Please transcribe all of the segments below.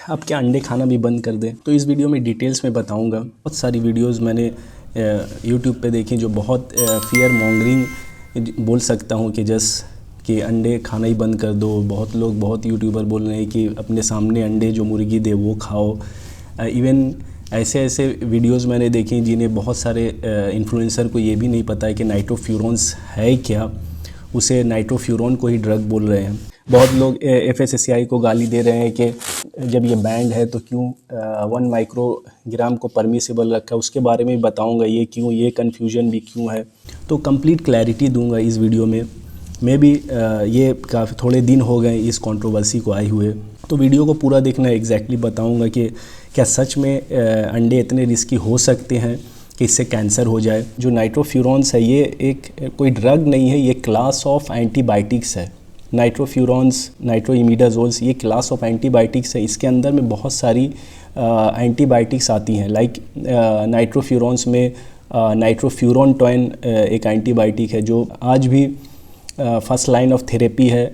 अब क्या अंडे खाना भी बंद कर दें? तो इस वीडियो में डिटेल्स में बताऊंगा। बहुत सारी वीडियोस मैंने यूट्यूब पे देखी जो बहुत फियर मॉन्गरिंग बोल सकता हूँ कि अंडे खाना ही बंद कर दो। बहुत लोग, बहुत यूट्यूबर बोल रहे हैं कि अपने सामने अंडे जो मुर्गी दे वो खाओ। इवन ऐसे वीडियोस मैंने देखी जिन्हें बहुत सारे इन्फ्लुएंसर को ये भी नहीं पता है कि नाइट्रोफ्यूरॉन्स है क्या, उसे नाइट्रोफ्यूरॉन को ही ड्रग बोल रहे हैं। बहुत लोग FSSAI को गाली दे रहे हैं कि जब ये बैंड है तो क्यों 1 माइक्रोग्राम को परमिसिबल रखा है। उसके बारे में बताऊंगा ये क्यों, ये कन्फ्यूजन भी क्यों है। तो कंप्लीट क्लैरिटी दूंगा इस वीडियो में। मैं भी ये काफ़ी थोड़े दिन हो गए इस कंट्रोवर्सी को आए हुए, तो वीडियो को पूरा देखना। एग्जैक्टली बताऊंगा कि क्या सच में अंडे इतने रिस्की हो सकते हैं कि इससे कैंसर हो जाए। जो नाइट्रोफ्यूरॉन्स है ये एक कोई ड्रग नहीं है, ये क्लास ऑफ एंटीबायोटिक्स है। नाइट्रोफ्यूरॉन्स, नाइट्रोइमिडाजोल्स, ये क्लास ऑफ एंटीबायोटिक्स है। इसके अंदर में बहुत सारी एंटीबायोटिक्स आती हैं। लाइक नाइट्रोफ्यूरॉन्स में नाइट्रोफ्यूरॉन-टॉइन एक एंटीबायोटिक है जो आज भी फर्स्ट लाइन ऑफ थेरेपी है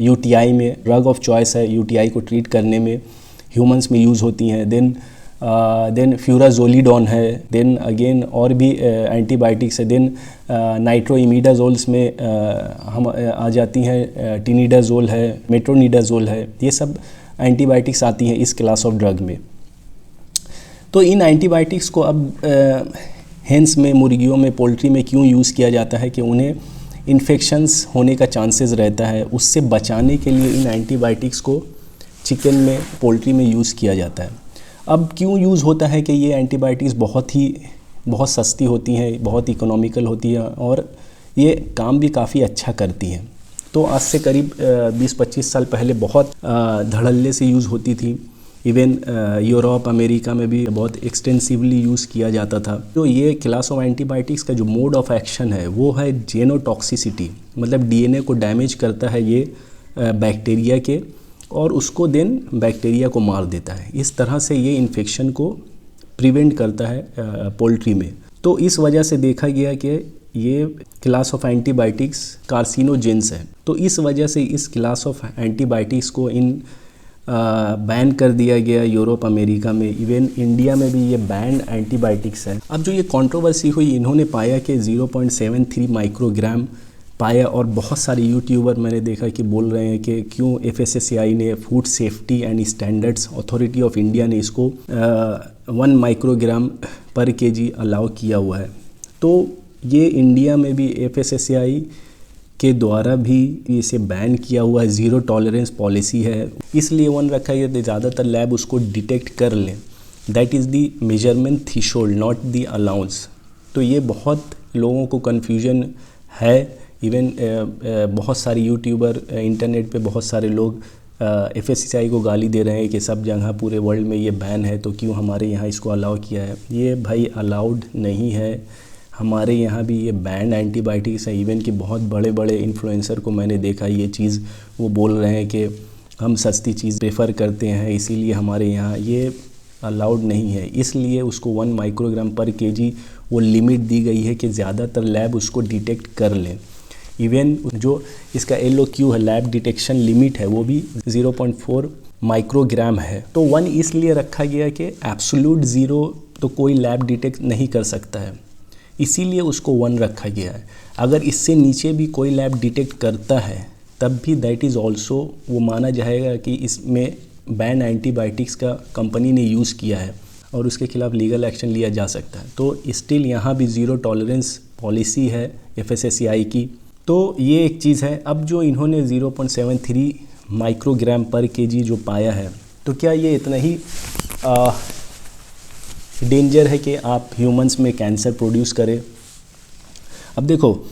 UTI में। ड्रग ऑफ चॉइस है UTI को ट्रीट करने में, ह्यूमंस में यूज़ होती हैं। देन फ्यूराजोलिडोन है। देन अगेन और भी एंटीबायोटिक्स है। देन नाइट्रोइमिडाजोल्स में हम आ जाती हैं, टिनिडाजोल है, मेट्रोनिडाजोल है। ये सब एंटीबायोटिक्स आती हैं इस क्लास ऑफ ड्रग में। तो इन एंटीबायोटिक्स को अब हेंस में, मुर्गियों में, पोल्ट्री में क्यों यूज़ किया जाता है कि उन्हें इन्फेक्शंस होने का चांसेस रहता है। उससे बचाने के लिए इन एंटीबायोटिक्स को चिकन में, पोल्ट्री में यूज़ किया जाता है। अब क्यों यूज़ होता है कि ये एंटीबायोटिक्स बहुत सस्ती होती हैं, बहुत इकोनॉमिकल होती हैं और ये काम भी काफ़ी अच्छा करती हैं। तो आज से करीब 20-25 साल पहले बहुत धड़ल्ले से यूज़ होती थी। इवन यूरोप, अमेरिका में भी बहुत एक्सटेंसिवली यूज़ किया जाता था। तो ये क्लास ऑफ एंटीबायोटिक्स का जो मोड ऑफ एक्शन है वो है जेनोटॉक्सिसिटी, मतलब DNA को डैमेज करता है ये बैक्टीरिया के, और उसको देन बैक्टीरिया को मार देता है। इस तरह से ये इन्फेक्शन को प्रिवेंट करता है पोल्ट्री में। तो इस वजह से देखा गया कि ये क्लास ऑफ एंटीबायोटिक्स कार्सिनोजेंस है। तो इस वजह से इस क्लास ऑफ एंटीबायोटिक्स को बैन कर दिया गया यूरोप, अमेरिका में। इवन इंडिया में भी ये बैंड एंटीबायोटिक्स है। अब जो ये कंट्रोवर्सी हुई, इन्होंने पाया कि 0.73 माइक्रोग्राम पाया, और बहुत सारे यूट्यूबर मैंने देखा कि बोल रहे हैं कि क्यों FSSAI ने, food safety and standards authority of India ने इसको 1 माइक्रोग्राम पर kg अलाउ किया हुआ है। तो ये इंडिया में भी FSSAI के द्वारा भी इसे बैन किया हुआ है। ज़ीरो टॉलरेंस पॉलिसी है, इसलिए 1 रखा है कि ज़्यादातर लैब उसको डिटेक्ट कर लें। That is the measurement threshold, not the allowance. तो ये बहुत लोगों को कन्फ्यूजन है। इवन बहुत सारे यूट्यूबर, इंटरनेट पे बहुत सारे लोग FSSAI को गाली दे रहे हैं कि सब जगह पूरे वर्ल्ड में ये बैन है तो क्यों हमारे यहाँ इसको अलाउ किया है। ये भाई अलाउड नहीं है। हमारे यहाँ भी ये बैंड एंटीबायोटिक्स है। इवन कि बहुत बड़े बड़े इन्फ्लुएंसर को मैंने देखा ये चीज़, वो बोल रहे हैं कि हम सस्ती चीज़ प्रेफर करते हैं, इसीलिए हमारे यहाँ ये अलाउड नहीं है। इसलिए उसको 1 माइक्रोग्राम पर kg वो लिमिट दी गई है कि ज़्यादातर लैब उसको डिटेक्ट कर लें। इवन जो इसका LOQ है, लैब डिटेक्शन लिमिट है, वो भी 0.4 माइक्रोग्राम है। तो 1 इसलिए रखा गया कि एब्सोल्यूट ज़ीरो तो कोई लैब डिटेक्ट नहीं कर सकता है, इसीलिए उसको 1 रखा गया है। अगर इससे नीचे भी कोई लैब डिटेक्ट करता है तब भी दैट इज़ ऑल्सो, वो माना जाएगा कि इसमें बैन एंटीबायोटिक्स का कंपनी ने यूज़ किया है और उसके खिलाफ लीगल एक्शन लिया जा सकता है। तो स्टिल यहाँ भी ज़ीरो टॉलरेंस पॉलिसी है FSSAI की। तो ये एक चीज़ है। अब जो इन्होंने 0.73 माइक्रोग्राम पर kg जो पाया है, तो क्या ये इतना ही डेंजर है कि आप ह्यूमंस में कैंसर प्रोड्यूस करें? अब देखो,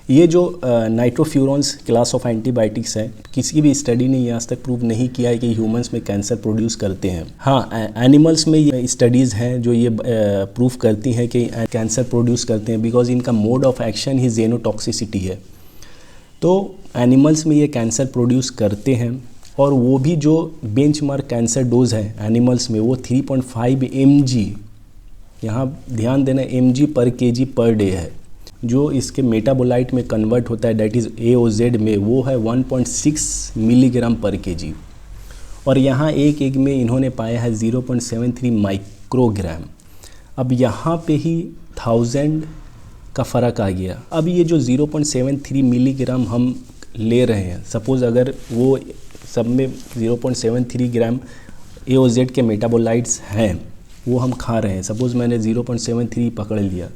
ये जो नाइट्रोफ्यूरॉन्स क्लास ऑफ एंटीबायोटिक्स है, किसी भी स्टडी ने ये आज तक प्रूव नहीं किया है कि ह्यूमंस में कैंसर प्रोड्यूस करते हैं। हाँ, एनिमल्स में ये स्टडीज़ हैं जो ये प्रूव करती हैं कि कैंसर प्रोड्यूस करते हैं, बिकॉज इनका मोड ऑफ एक्शन ही जेनोटॉक्सिसिटी है। तो एनिमल्स में ये कैंसर प्रोड्यूस करते हैं, और वो भी जो बेंचमार्क कैंसर डोज है एनिमल्स में वो 3.5 mg, यहाँ ध्यान देना, mg पर kg पर डे है। जो इसके मेटाबोलाइट में कन्वर्ट होता है, डेट इज़ AOZ में, वो है 1.6 मिलीग्राम पर kg। और यहाँ एक एग में इन्होंने पाया है 0.73 माइक्रोग्राम। अब यहाँ पे ही 1000 का फ़र्क आ गया। अब ये जो 0.73 मिलीग्राम हम ले रहे हैं, सपोज़ अगर वो सब में 0.73 ग्राम AOZ के मेटाबोलाइट्स हैं, वो हम खा रहे हैं, सपोज़ मैंने 0.73 पकड़ लिया,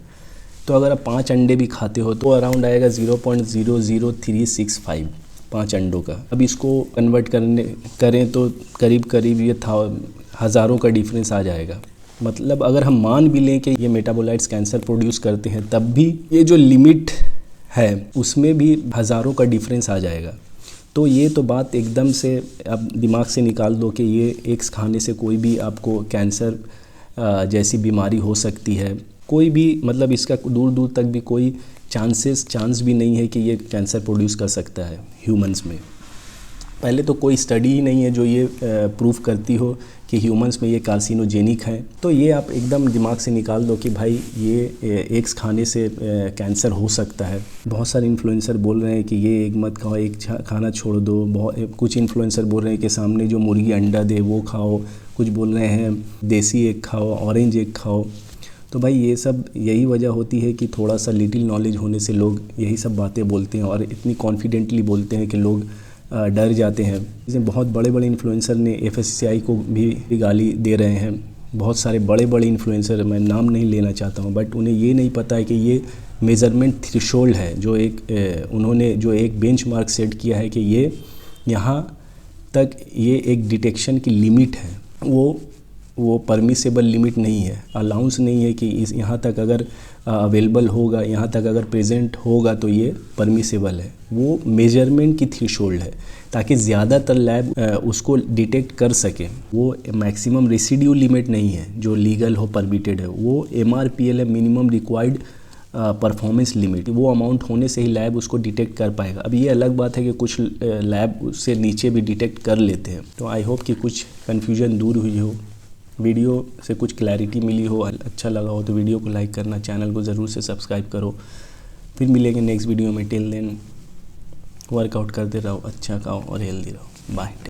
तो अगर आप 5 अंडे भी खाते हो तो अराउंड आएगा 0.00365 5 अंडों का। अब इसको कन्वर्ट करें तो करीब करीब ये हज़ारों का डिफरेंस आ जाएगा। मतलब अगर हम मान भी लें कि ये मेटाबोलाइट्स कैंसर प्रोड्यूस करते हैं, तब भी ये जो लिमिट है उसमें भी हज़ारों का डिफरेंस आ जाएगा। तो ये तो बात एकदम से अब दिमाग से निकाल दो कि ये एग्स खाने से कोई भी आपको कैंसर जैसी बीमारी हो सकती है। कोई भी मतलब इसका दूर दूर तक भी कोई चांस भी नहीं है कि ये कैंसर प्रोड्यूस कर सकता है ह्यूमंस में। पहले तो कोई स्टडी ही नहीं है जो ये प्रूफ करती हो कि ह्यूमंस में ये कार्सिनोजेनिक है। तो ये आप एकदम दिमाग से निकाल दो कि भाई ये एग्स खाने से कैंसर हो सकता है। बहुत सारे इन्फ्लुएंसर बोल रहे हैं कि ये एग मत खाओ, एग खाना छोड़ दो। कुछ इन्फ्लुएंसर बोल रहे हैं कि सामने जो मुर्गी अंडा दे वो खाओ, कुछ बोल रहे हैं देसी एग खाओ, ऑरेंज एग खाओ। तो भाई ये सब यही वजह होती है कि थोड़ा सा लिटिल नॉलेज होने से लोग यही सब बातें बोलते हैं और इतनी कॉन्फिडेंटली बोलते हैं कि लोग डर जाते हैं। इसमें बहुत बड़े बड़े इन्फ्लुएंसर ने FSSAI को भी गाली दे रहे हैं। बहुत सारे बड़े बड़े इन्फ्लुएंसर, मैं नाम नहीं लेना चाहता हूँ, बट उन्हें ये नहीं पता है कि ये मेज़रमेंट थ्रेशोल्ड है जो उन्होंने जो एक बेंचमार्क सेट किया है कि ये यहाँ तक ये एक डिटेक्शन की लिमिट है, वो परमिसेबल लिमिट नहीं है, अलाउंस नहीं है कि इस यहाँ तक अगर अवेलेबल होगा, यहाँ तक अगर प्रेजेंट होगा तो ये परमिसेबल है। वो मेजरमेंट की थ्रेशोल्ड है ताकि ज़्यादातर लैब उसको डिटेक्ट कर सके। वो मैक्सिमम रेसिड्यू लिमिट नहीं है जो लीगल हो, परमिटेड है। वो MRPL minimum required performance limit, वो अमाउंट होने से ही लैब उसको डिटेक्ट कर पाएगा। अब ये अलग बात है कि कुछ लैब उससे नीचे भी डिटेक्ट कर लेते हैं। तो आई होप कि कुछ कन्फ्यूजन दूर हुई हो, वीडियो से कुछ क्लैरिटी मिली हो, अच्छा लगा हो तो वीडियो को लाइक करना, चैनल को ज़रूर से सब्सक्राइब करो। फिर मिलेंगे नेक्स्ट वीडियो में। टिल देन वर्कआउट करते रहो, अच्छा खाओ और हेल्दी रहो। बाय।